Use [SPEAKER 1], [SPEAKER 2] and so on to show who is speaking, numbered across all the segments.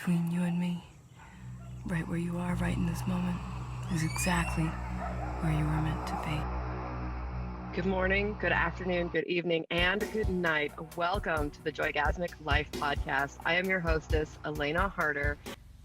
[SPEAKER 1] between you and me, right where you are right in this moment, is exactly where you were meant to be.
[SPEAKER 2] Good morning, good afternoon, good evening, and good night. Welcome to the Joygasmic Life Podcast. I am your hostess, Elena Harder.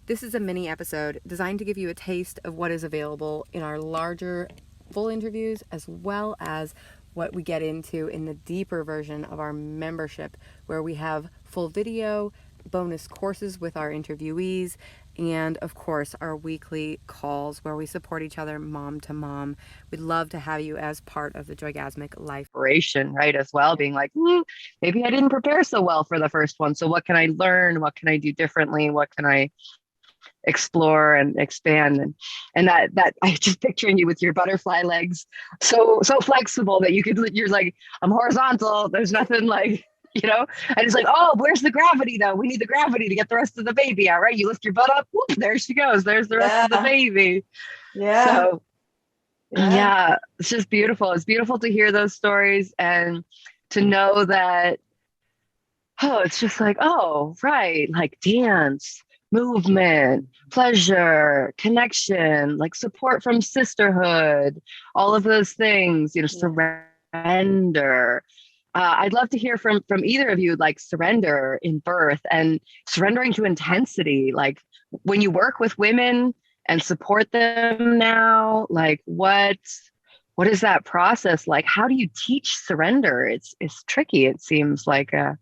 [SPEAKER 2] This is a mini episode designed to give you a taste of what is available in our larger full interviews, as well as what we get into in the deeper version of our membership, where we have full video, bonus courses with our interviewees, and of course our weekly calls where we support each other mom to mom. We'd love to have you as part of the Joygasmic Life operation, right? As well, being like, maybe I didn't prepare so well for the first one. So what can I learn? What can I do differently? What can I explore and expand? And that I just picturing you with your butterfly legs, so flexible that you're like, I'm horizontal. There's nothing like, and it's like, oh, where's the gravity though? We need the gravity to get the rest of the baby out, right? You lift your butt up, whoop, there she goes. There's the rest of the baby. So yeah, it's just beautiful. It's beautiful to hear those stories and to know that, oh, it's just like, oh, right, like dance, movement, pleasure, connection, like support from sisterhood, all of those things, surrender. I'd love to hear from either of you, like surrender in birth and surrendering to intensity. Like when you work with women and support them now, like what is that process like? How do you teach surrender? It's tricky. It seems like a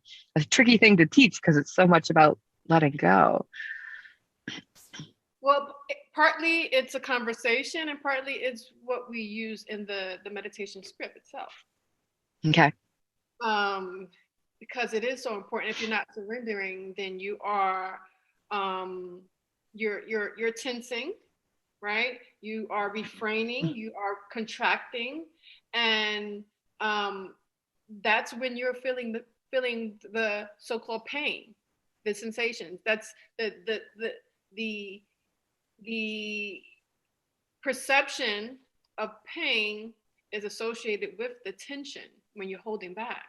[SPEAKER 2] tricky thing to teach because it's so much about letting go.
[SPEAKER 3] Well, partly it's a conversation and partly it's what we use in the meditation script itself.
[SPEAKER 2] Okay.
[SPEAKER 3] Because it is so important. If you're not surrendering, then you are you're tensing, right? You are refraining, you are contracting, and that's when you're feeling the so-called pain, the sensations. That's the perception of pain is associated with the tension when you're holding back.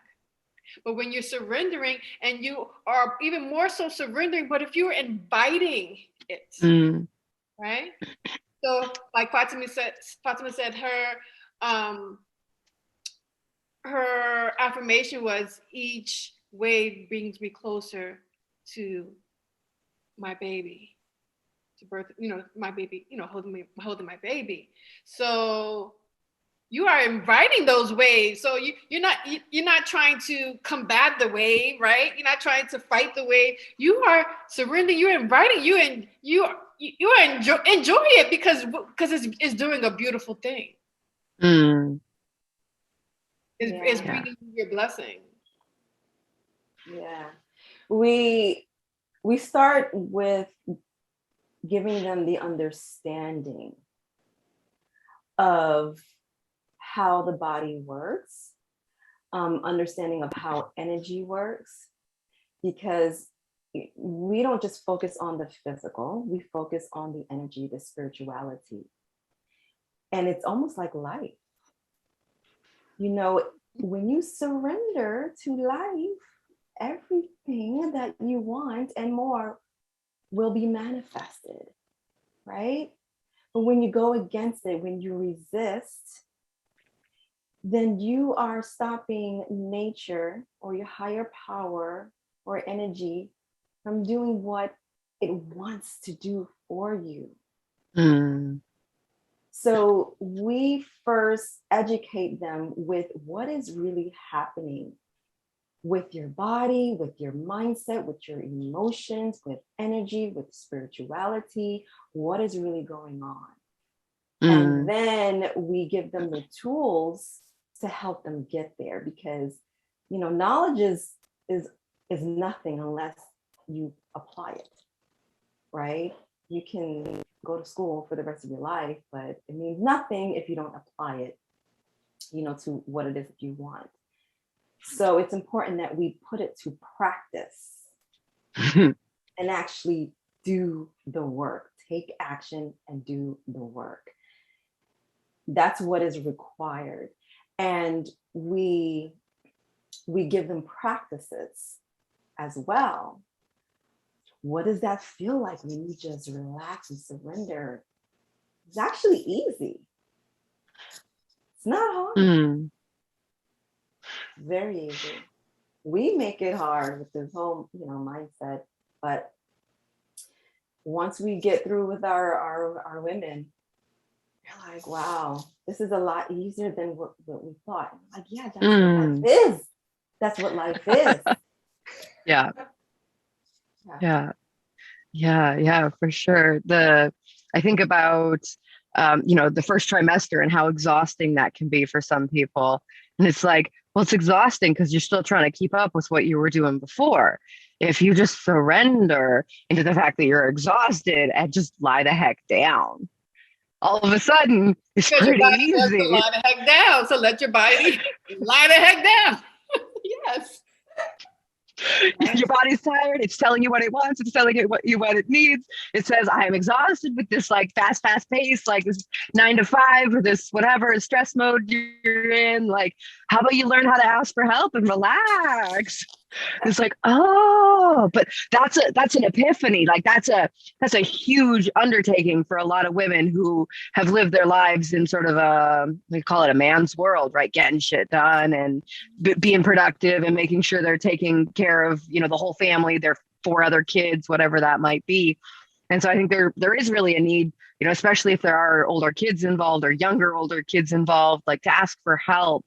[SPEAKER 3] But when you're surrendering, and you are even more so surrendering, but if you're inviting it, right? So like Fatima said her affirmation was, each wave brings me closer to my baby, to birth, my baby, holding my baby. So you are inviting those waves. So you're not trying to combat the wave, right? You're not trying to fight the wave. You are surrendering. You're inviting. You enjoy it because it's doing a beautiful thing. It's bringing you your blessing.
[SPEAKER 4] Yeah, we start with giving them the understanding of how the body works, understanding of how energy works, because we don't just focus on the physical, we focus on the energy, the spirituality. And it's almost like life. When you surrender to life, everything that you want and more will be manifested, right? But when you go against it, when you resist, then you are stopping nature or your higher power or energy from doing what it wants to do for you. So we first educate them with what is really happening with your body, with your mindset, with your emotions, with energy, with spirituality, what is really going on. And then we give them the tools to help them get there, because knowledge is nothing unless you apply it, right? You can go to school for the rest of your life, but it means nothing if you don't apply it, to what it is that you want. So it's important that we put it to practice and actually do the work, take action and do the work. That's what is required. And we give them practices as well what does that feel like when you just relax and surrender? It's actually easy. It's not hard.
[SPEAKER 2] Mm.
[SPEAKER 4] Very easy. We make it hard with this whole, mindset. But once we get through with our women, you're like, wow, this is a lot easier than what we thought. I'm like, yeah, that's what life is. That's what life is.
[SPEAKER 2] Yeah. Yeah, for sure. I think about, the first trimester and how exhausting that can be for some people. And it's like, well, it's exhausting because you're still trying to keep up with what you were doing before. If you just surrender into the fact that you're exhausted and just lie the heck down, all of a sudden it's
[SPEAKER 3] Because your
[SPEAKER 2] pretty
[SPEAKER 3] body wants to
[SPEAKER 2] easy.
[SPEAKER 3] lie the heck down. So let your body lie the heck down. Yes.
[SPEAKER 2] Your body's tired. It's telling you what it wants. It's telling it what it needs. It says, I am exhausted with this like fast pace, like this 9 to 5 or this whatever stress mode you're in. Like, how about you learn how to ask for help and relax? It's like, oh, but that's an epiphany. Like that's a huge undertaking for a lot of women who have lived their lives in sort of we call it a man's world, right? Getting shit done and being productive and making sure they're taking care of, the whole family, their 4 other kids, whatever that might be. And so I think there is really a need, especially if there are older kids involved or younger older kids involved, like to ask for help.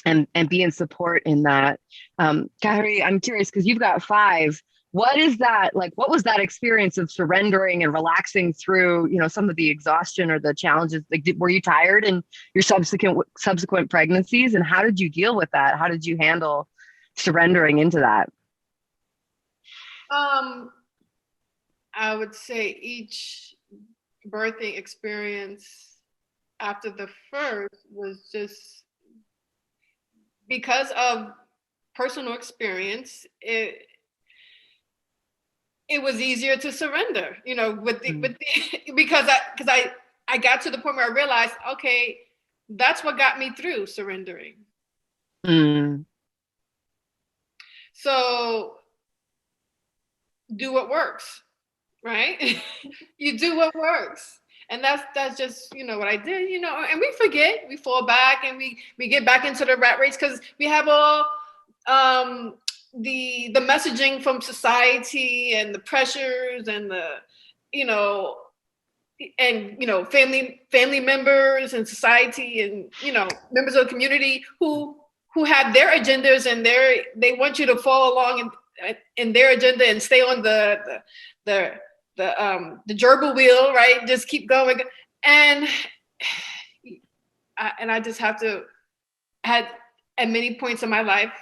[SPEAKER 2] And be in support in that. Kaheri, I'm curious because you've got 5. What is that like? What was that experience of surrendering and relaxing through, some of the exhaustion or the challenges? Like, were you tired in your subsequent pregnancies, and how did you deal with that? How did you handle surrendering into that?
[SPEAKER 3] I would say each birthing experience after the first was just because of personal experience, it was easier to surrender, because I got to the point where I realized, okay, that's what got me through surrendering. So do what works, right? You do what works. And that's just, what I did, and we forget, we fall back and we get back into the rat race because we have all the messaging from society and the pressures and the, family members and society and, members of the community who have their agendas and they want you to follow along in their agenda and stay on the gerbil wheel, right? Just keep going. And I just have to, at many points in my life,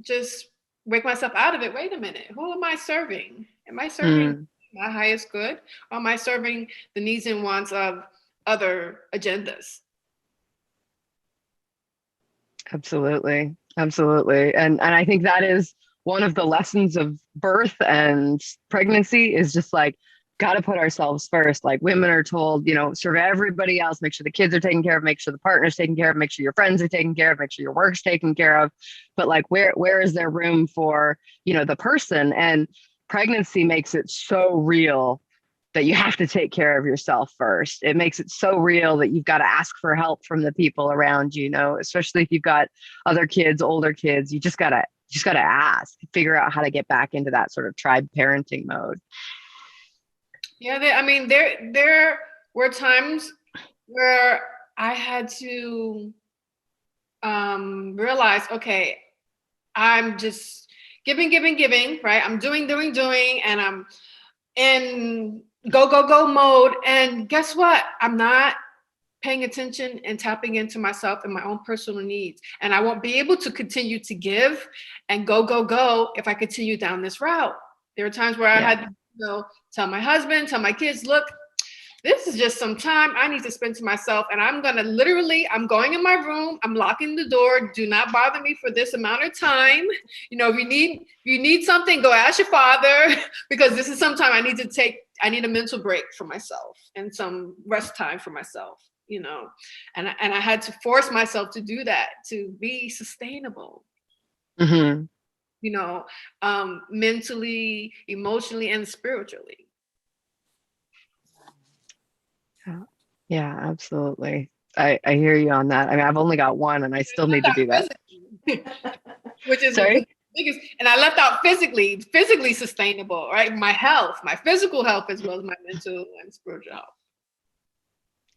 [SPEAKER 3] just wake myself out of it. Wait a minute, who am I serving? Am I serving my highest good? Or am I serving the needs and wants of other agendas?
[SPEAKER 2] Absolutely. And I think that is one of the lessons of birth and pregnancy is just like, got to put ourselves first. Like women are told, serve everybody else, make sure the kids are taken care of, make sure the partner's taken care of, make sure your friends are taken care of, make sure your work's taken care of. But like, where is there room for, the person? And pregnancy makes it so real that you have to take care of yourself first. It makes it so real that you've got to ask for help from the people around you, especially if you've got other kids, older kids, you just gotta ask, figure out how to get back into that sort of tribe parenting mode.
[SPEAKER 3] Yeah, there were times where I had to realize, okay, I'm just giving, right? I'm doing, and I'm in go mode. And guess what? I'm not paying attention and tapping into myself and my own personal needs. And I won't be able to continue to give and go if I continue down this route. There were times where I had to tell my husband, tell my kids, look, this is just some time I need to spend to myself. And I'm going in my room, I'm locking the door. Do not bother me for this amount of time. If you need something, go ask your father, because this is some time I need a mental break for myself and some rest time for myself, and I had to force myself to do that to be sustainable.
[SPEAKER 2] Mm-hmm.
[SPEAKER 3] you know, mentally, emotionally, and spiritually.
[SPEAKER 2] Yeah, absolutely. I hear you on that. I mean, I've only got one and I still need to do that.
[SPEAKER 3] Which is
[SPEAKER 2] Sorry?
[SPEAKER 3] the biggest, and I left out physically sustainable, right? My health, my physical health, as well as my mental and spiritual health.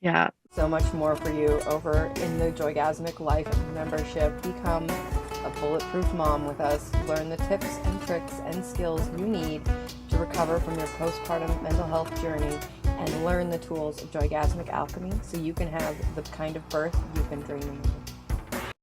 [SPEAKER 2] Yeah. So much more for you over in the Joygasmic Life membership. Become a bulletproof mom with us. Learn the tips and tricks and skills you need to recover from your postpartum mental health journey, and learn the tools of Joygasmic alchemy so you can have the kind of birth you've been dreaming of.